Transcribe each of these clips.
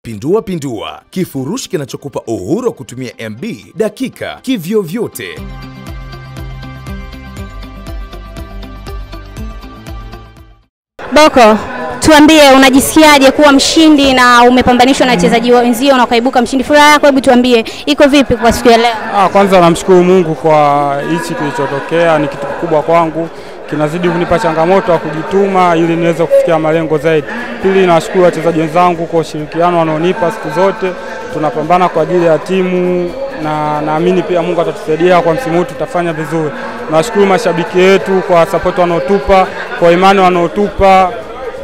Pindua Pindua, kifurushi kinachokupa uhuru wa kutumia MB dakika kivyovyote. Boko, tuambie unajisikiaje kuwa mshindi na umepambanishwa na wachezaji wenzio na ukaibuka mshindi? Furaha yako, hebu tuambie iko vipi kwa siku ya leo? Kwanza namshukuru Mungu kwa hichi kilichotokea, ni kitu kikubwa kwangu. Kinazidi kunipa changamoto ya kujituma ili niweze kufikia malengo zaidi. Pili, nashukuru wachezaji wenzangu kwa ushirikiano wanaonipa siku zote. Tunapambana kwa ajili ya timu na naamini pia Mungu atatusaidia kwa msimu huu tutafanya vizuri. Nashukuru mashabiki wetu kwa support wanaotupa, kwa imani wanaotupa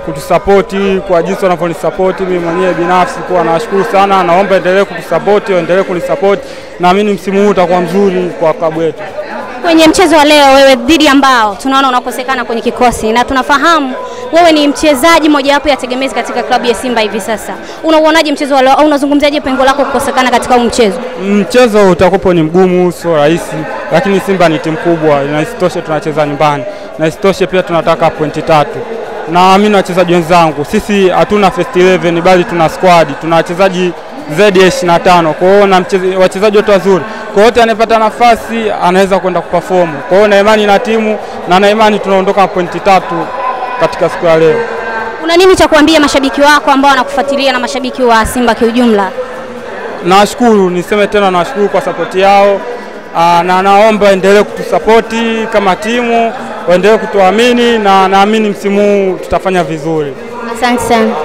kutusapoti, kwa jinsi wanavyonisapoti mimi mwenyewe binafsi. Kwa nashukuru sana, naomba endelee kutusapoti, endelee kunisapoti. Naamini msimu huu utakuwa mzuri kwa klabu yetu. Kwenye mchezo wa leo, wewe dhidi ambao tunaona unakosekana kwenye kikosi na tunafahamu wewe ni mchezaji mojawapo ya tegemezi katika klabu ya Simba hivi sasa, unauonaje mchezo wa leo au unazungumziaje pengo lako kukosekana katika huu mchezo? Mchezo utakuwa ni mgumu, sio rahisi, lakini Simba ni timu kubwa, na isitoshe tunacheza nyumbani, na isitoshe pia tunataka pointi 3. Naamini wachezaji wenzangu, sisi hatuna first 11 bali tuna squad, tuna wachezaji zaidi ya 25. Kwa hiyo na wachezaji wote wazuri. Kwa hiyo anayepata nafasi anaweza kwenda kuperform. Kwa hiyo na imani na timu na na imani tunaondoka na pointi 3 katika siku ya leo. Una nini cha kuambia mashabiki wako ambao wanakufuatilia na mashabiki wa Simba kwa ujumla? Nashukuru, niseme tena nashukuru kwa support yao. Na naomba endelee kutusapoti kama timu, waendelee kutuamini na naamini msimu huu tutafanya vizuri. Asante sana.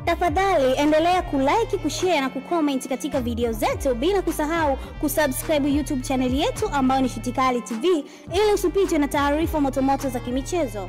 Tafadhali endelea kulike, kushare na kucomment katika video zetu, bila kusahau kusubscribe YouTube channel yetu ambayo ni Shutikali TV ili usipitwe na taarifa motomoto za kimichezo.